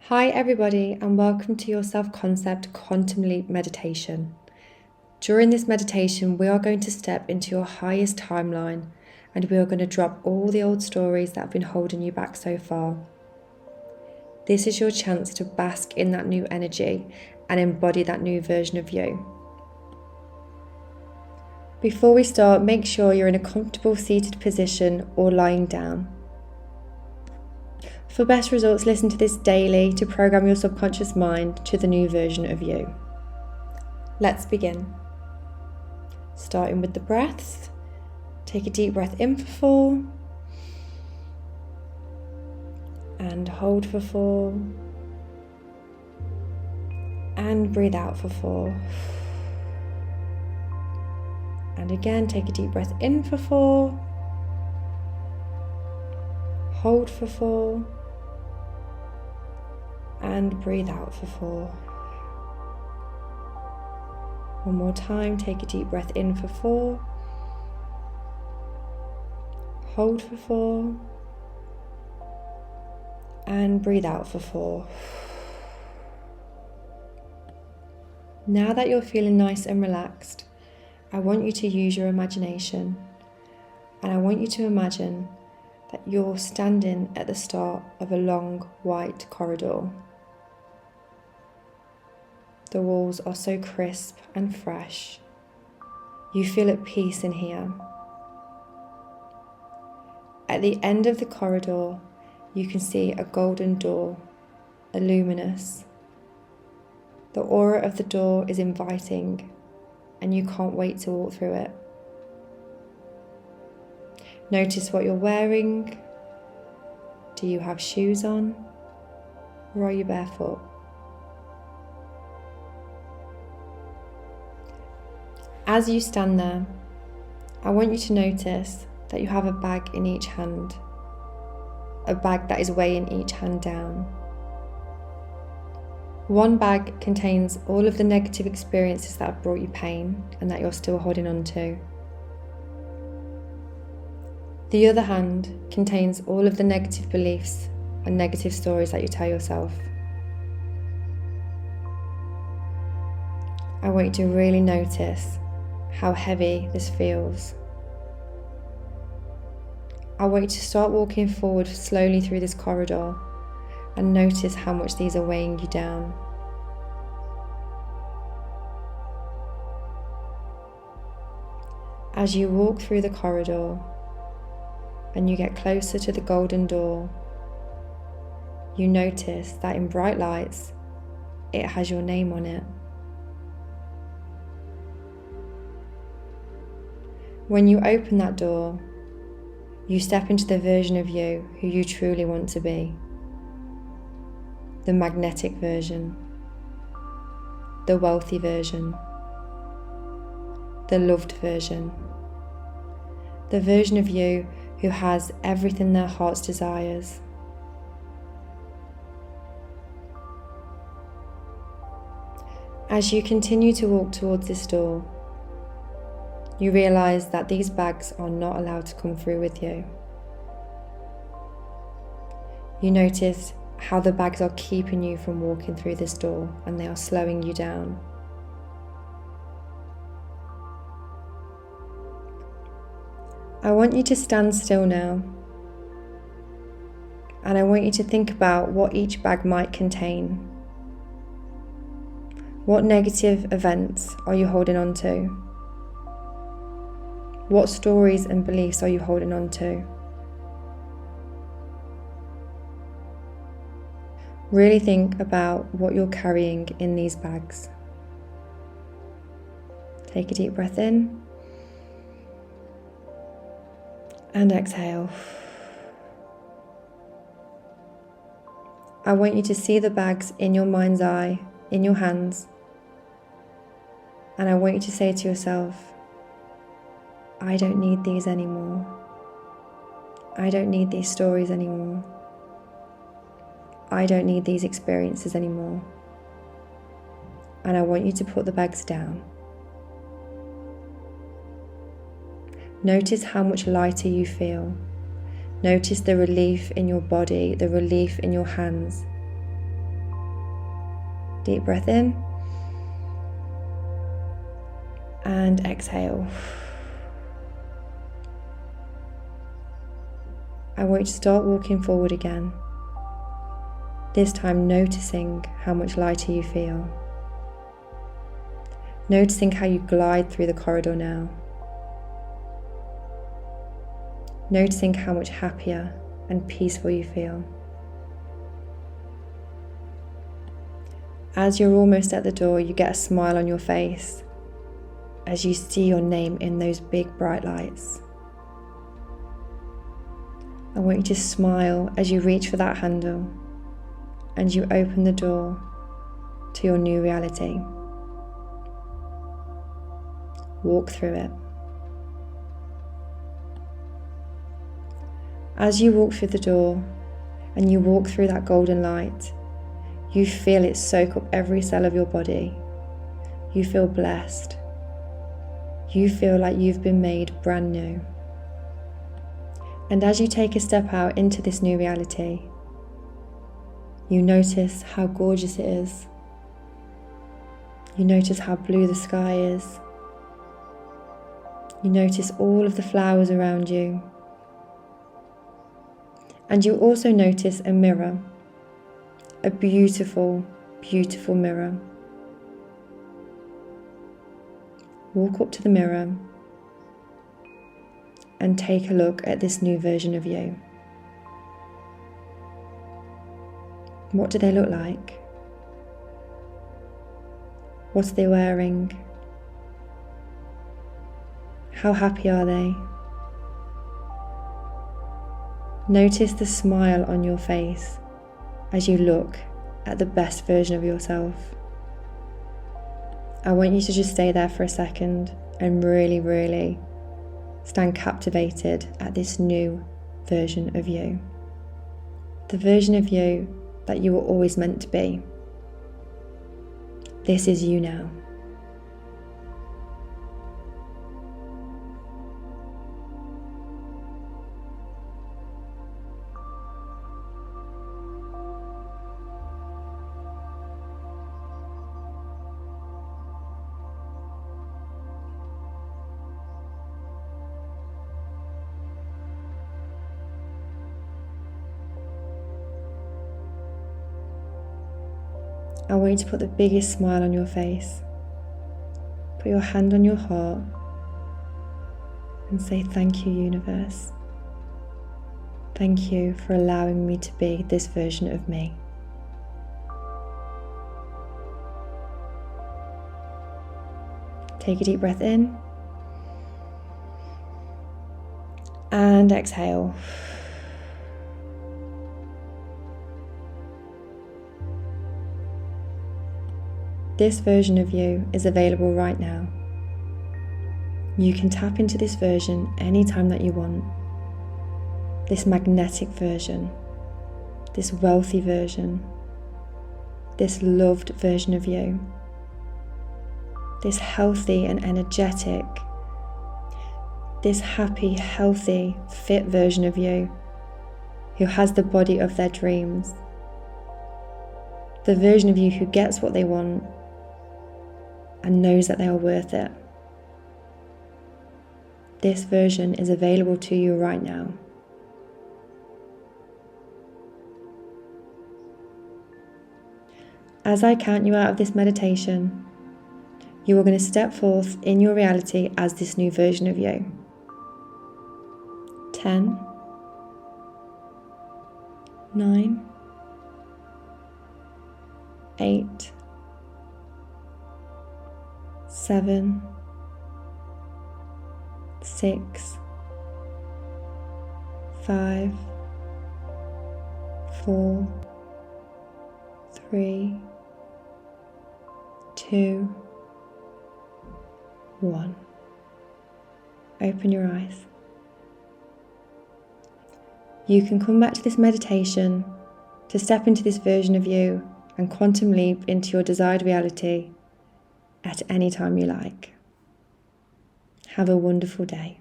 Hi everybody, and welcome to your self-concept quantum leap meditation. During this meditation, we are going to step into your highest timeline and we are going to drop all the old stories that have been holding you back so far. This is your chance to bask in that new energy and embody that new version of you. Before we start, make sure you're in a comfortable seated position or lying down. For best results, listen to this daily to program your subconscious mind to the new version of you. Let's begin. Starting with the breaths. Take a deep breath in for 4. And hold for 4. And breathe out for 4. And again, take a deep breath in for 4. Hold for 4. And breathe out for 4. One more time, take a deep breath in for 4. Hold for 4. And breathe out for 4. Now that you're feeling nice and relaxed, I want you to use your imagination, and I want you to imagine that you're standing at the start of a long white corridor. The walls are so crisp and fresh. You feel at peace in here. At the end of the corridor, you can see a golden door, luminous. The aura of the door is inviting, and you can't wait to walk through it. Notice what you're wearing. Do you have shoes on, or are you barefoot? As you stand there, I want you to notice that you have a bag in each hand, a bag that is weighing each hand down. One bag contains all of the negative experiences that have brought you pain and that you're still holding on to. The other hand contains all of the negative beliefs and negative stories that you tell yourself. I want you to really notice how heavy this feels. I want you to start walking forward slowly through this corridor and notice how much these are weighing you down. As you walk through the corridor and you get closer to the golden door, you notice that in bright lights, it has your name on it. When you open that door, you step into the version of you who you truly want to be. The magnetic version, the wealthy version, the loved version, the version of you who has everything their heart's desires. As you continue to walk towards this door, you realise that these bags are not allowed to come through with you. You notice how the bags are keeping you from walking through this door and they are slowing you down. I want you to stand still now, and I want you to think about what each bag might contain. What negative events are you holding on to? What stories and beliefs are you holding on to? Really think about what you're carrying in these bags. Take a deep breath in and exhale. I want you to see the bags in your mind's eye, in your hands, and I want you to say to yourself, I don't need these anymore. I don't need these stories anymore. I don't need these experiences anymore. And I want you to put the bags down. Notice how much lighter you feel. Notice the relief in your body, the relief in your hands. Deep breath in. And exhale. I want you to start walking forward again. This time noticing how much lighter you feel. Noticing how you glide through the corridor now. Noticing how much happier and peaceful you feel. As you're almost at the door, you get a smile on your face as you see your name in those big bright lights. I want you to smile as you reach for that handle and you open the door to your new reality. Walk through it. As you walk through the door and you walk through that golden light, you feel it soak up every cell of your body. You feel blessed. You feel like you've been made brand new. And as you take a step out into this new reality, you notice how gorgeous it is. You notice how blue the sky is. You notice all of the flowers around you. And you also notice a mirror, a beautiful, beautiful mirror. Walk up to the mirror and take a look at this new version of you. What do they look like? What are they wearing? How happy are they? Notice the smile on your face as you look at the best version of yourself. I want you to just stay there for a second and really, really stand captivated at this new version of you. The version of you that you were always meant to be. This is you now. I want you to put the biggest smile on your face. Put your hand on your heart and say, thank you, universe. Thank you for allowing me to be this version of me. Take a deep breath in and exhale. This version of you is available right now. You can tap into this version anytime that you want. This magnetic version, this wealthy version, this loved version of you, this healthy and energetic, this happy, healthy, fit version of you who has the body of their dreams, the version of you who gets what they want and knows that they are worth it. This version is available to you right now. As I count you out of this meditation, you are going to step forth in your reality as this new version of you. 10, 9, 8, 7, 6, 5, 4, 3, 2, 1. Open your eyes. You can come back to this meditation to step into this version of you and quantum leap into your desired reality at any time you like. Have a wonderful day.